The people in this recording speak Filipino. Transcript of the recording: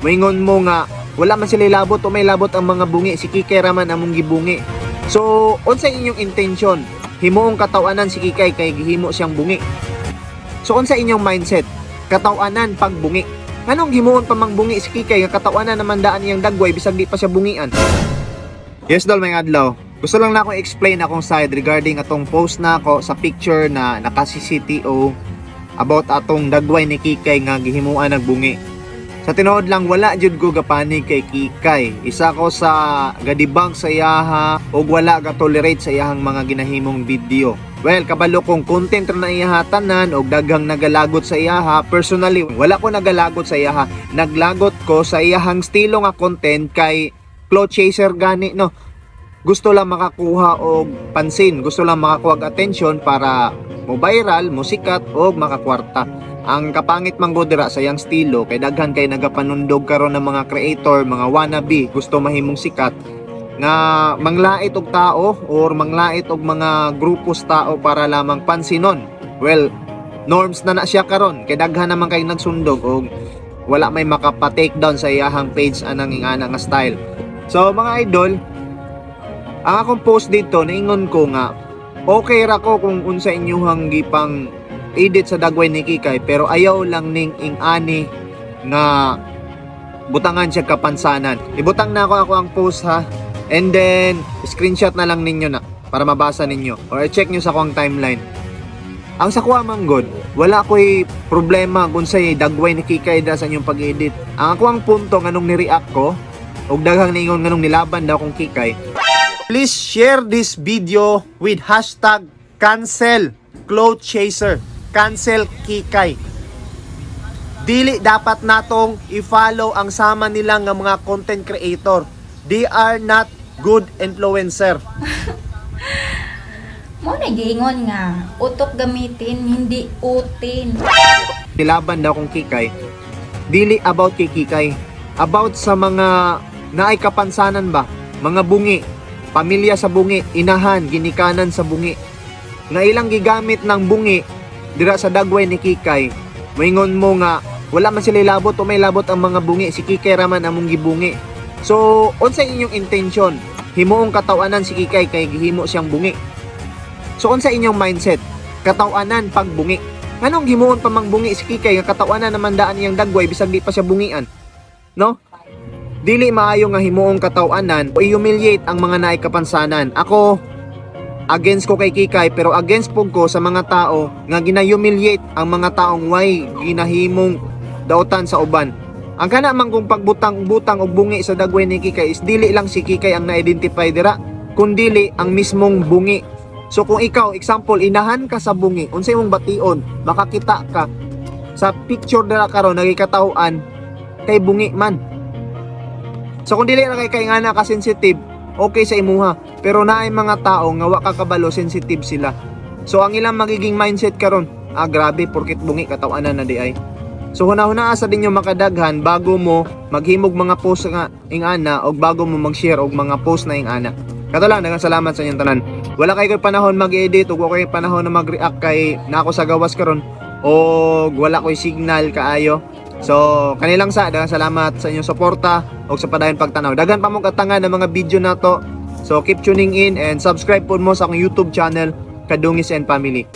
Moingon mo nga wala man sila labot o may labot ang mga bungi, si Kikay raman among gibungi. So unsa inyong intention? Himuong katawanan si Kikay kay gihimo siyang bungi. So unsa inyong mindset? Katawanan pagbungi. Anong himuon pa mang bungi si Kikay nga katawanan naman daan iyang dagway bisag di pa siya bungian? Yes dol, may adlaw. Gusto lang na akong explain akong side regarding atong post na ako sa picture na naka-CCTO about atong dagway ni Kikay nga gihimuan nagbungi. Sa tinuod lang wala jud ko gapanig kay Kikay. Isa ko sa gadibang sa iyaha o wala ga tolerate sa iyahang mga ginahimong video. Well, kabalo kong content na iyahatanan o daghang nagalagot sa iyaha. Personally, wala ko nagalagot sa iyaha. Naglagot ko sa iyahang estilo nga content kay clout chaser gani no. Gusto lang makakuha og pansin, gusto lang makakuha og attention para mo viral, mo sikat o makakwarta. Ang kapangit man go dira sa yang estilo kay daghan kay nagapanundog karon ng mga creator, mga wannabe, gusto mahimong sikat nga manglait og tao or manglait og mga grupos tao para lamang pansinon. Well, norms na siya karon kay daghan naman kay nagsundog og wala may makapa-take down sa iyahang page anang ingana nga style. So mga idol, ang akong post dito naingon ko nga okay ra ko kung unsa inyuhang gipang edit sa dagway ni Kikay pero ayaw lang ning ingani nga butangan siya kapansanan. Ibutang na ako ang post ha, and then screenshot na lang ninyo na para mabasa ninyo or check nyo sa akong timeline. Ang sa kuha manggod, wala ko'y problema kung sa'y dagway ni Kikay da sa inyong pag-edit. Ang ako ang punto nganong ni-react ko og daghang ningon nganong nilaban daw kong Kikay. Please share this video with hashtag cancel clout chaser, cancel Kikay. Dili dapat natong i-follow ang sama nila nga mga content creator. They are not good influencer. Mo nagingon nga, utok gamitin, hindi utin. Nilaban daw kong Kikay. Dili about kay Kikay. About sa mga naay kapansanan ba? Mga bungi. Pamilya sa bungi, inahan, ginikanan sa bungi. Nga ilang gigamit ng bungi dira sa dagway ni Kikay. Moingon mo nga wala man sila labot o may labot ang mga bungi, si Kikay raman among gibungi. So unsa inyong intention? Himuong katawanan si Kikay kay gihimo siyang bungi. So unsa inyong mindset? Katawanan pagbungi. Anong himuon pa mang bungi si Kikay nga katawanan naman daan iyang dagway bisag di pa siya bungian? No? Dili maayo nga himuong katawanan o i-humiliate ang mga naay kapansanan. Ako against ko kay Kikay pero against pug ko sa mga tao nga gina-humiliate ang mga taong way ginahimong dautan sa uban. Ang kana man kung pagbutang-butang og bungi sa dagway ni Kikay is dili lang si Kikay ang na-identify dira, kundi ang mismong bungi. So kung ikaw, example, inahan ka sa bungi, unsay imong bation, makakita ka sa picture dira karon nagikataw-an kay bungi man. So kung dili na kay nga na ka sensitive, okay sa imuha. Pero naay mga tao nga wa ka kabalo sensitive sila. So ang ilang magiging mindset karon, grabe porket bungi katawanan na di ay. So hunahuna asa din yung makadaghan bago mo maghimog mga post nga ingana o bago mo mag-share og mga post na ingana. Kato lang, daghang salamat sa inyong tanan. Wala kay panahon mag-edit o wala kay panahon na mag-react kay nako sa gawas karon o wala koy signal kaayo. So kanilang daghang salamat sa inyong suporta o sa padayon pagtanaw. Daghan pa mo katangan ng mga video na to. So keep tuning in and subscribe po mo sa akong YouTube channel Kadungis and Family.